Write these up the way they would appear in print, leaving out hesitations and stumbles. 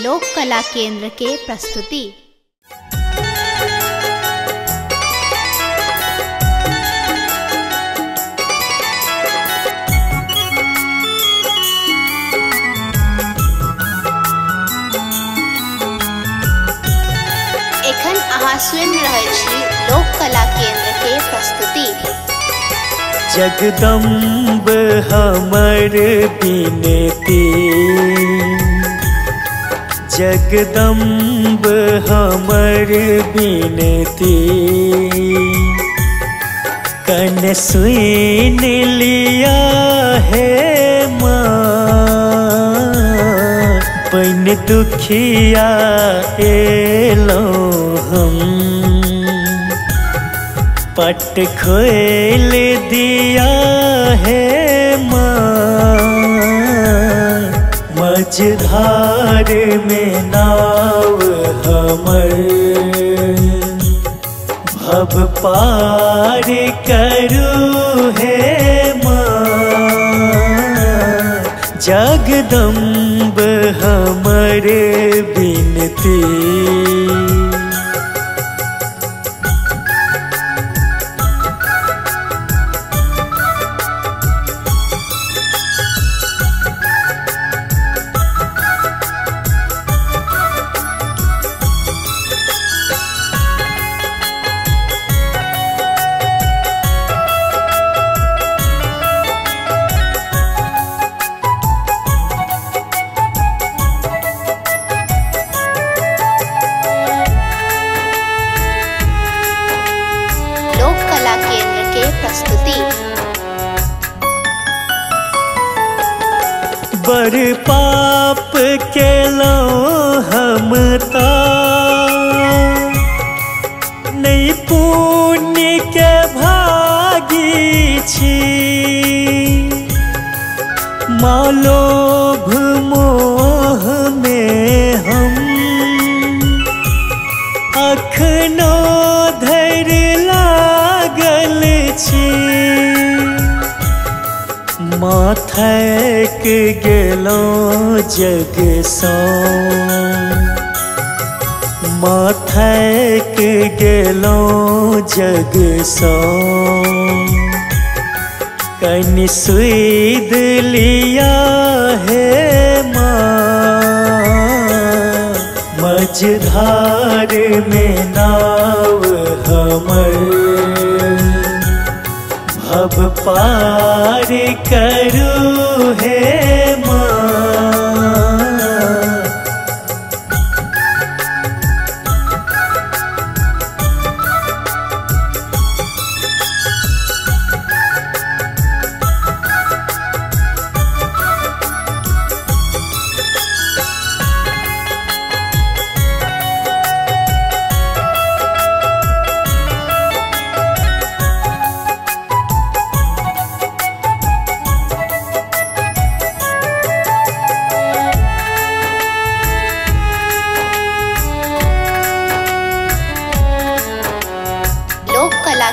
लोक कला केंद्र के प्रस्तुति। एखन अहाँ सुनि रहल छी लोक कला केंद्र के प्रस्तुति। जगदम्ब हमर बिनती, जगदम्ब हमर बिनती, कन सुन लिया है माँ। बन दुखिया एलो हम, पट खोल दिया है माँ। मझधार में नाव हमर, भव पार करू है माँ। जगदम्ब हमर बिनती, बड़ पाप केलहुँ हम ता, नहीं पुण्य के भागी छी। माँ लोभ मोह में हम अखनो धरि लागल छी। माँ थक गेलहुँ जग सँ, माँ थक गेलहुँ जग सँ। कनि सुध लिया है माँ। मझधार में नाव हमर, अब पार करू है माँ।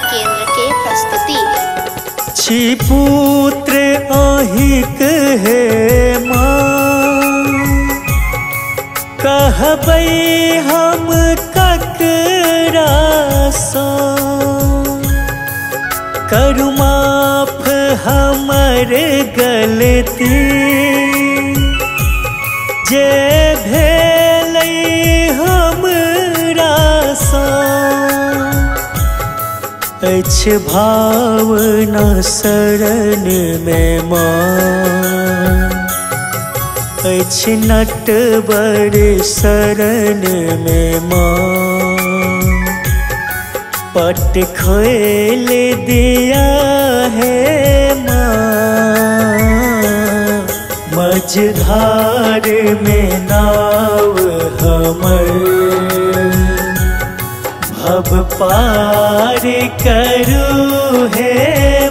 केंद्र के प्रस्तुति। छी पुत्र अहिक है माँ, कहबै हम ककरा सँ। करू माफ हमर गलती, जे भेलै हमरा सँ। अछि भावना शरण में माँ, अछि नटवर शरण में माँ। पट खोल दिया है माँ। मझधार में नाव हमर, अब पार करू है